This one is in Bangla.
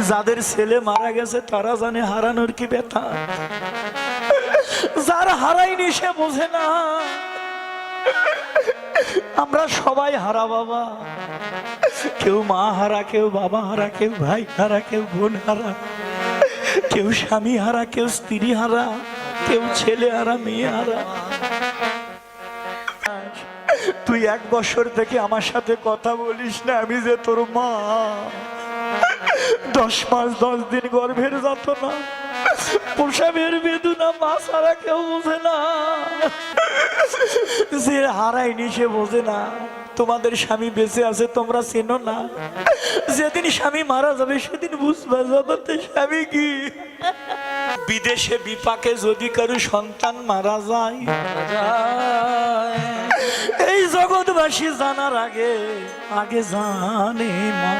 যাদের ছেলে মারা গেছে তারা জানে হারানোর কি ব্যথা, যার হারাইনি সে বোঝে না। আমরা সবাই হারা বাবা, কেউ মা হারা, কেউ বাবা হারা, কেউ ভাই হারা, কেউ বোন হারা, কেউ স্বামী হারা, কেউ স্ত্রী হারা, কেউ ছেলে হারা, মেয়ে হারা। তুই 1 বছর থেকে আমার সাথে কথা বলিস না, আমি যে তোর মা। 10 মাস 10 দিন গর্ভের যাতনা, প্রসবের বেদনা মা ছাড়া কেউ বোঝে না। যে হারায়নি সে বোঝে না। তোমাদের স্বামী বেঁচে আছে তোমরা চেনো না, যেদিন স্বামী মারা যাবে সেদিন বুঝবা জগতে স্বামী কি। বিদেশে বিপাকে যদি কারো সন্তান মারা যায়, এই জগৎবাসী জানার আগে আগে জানে মা।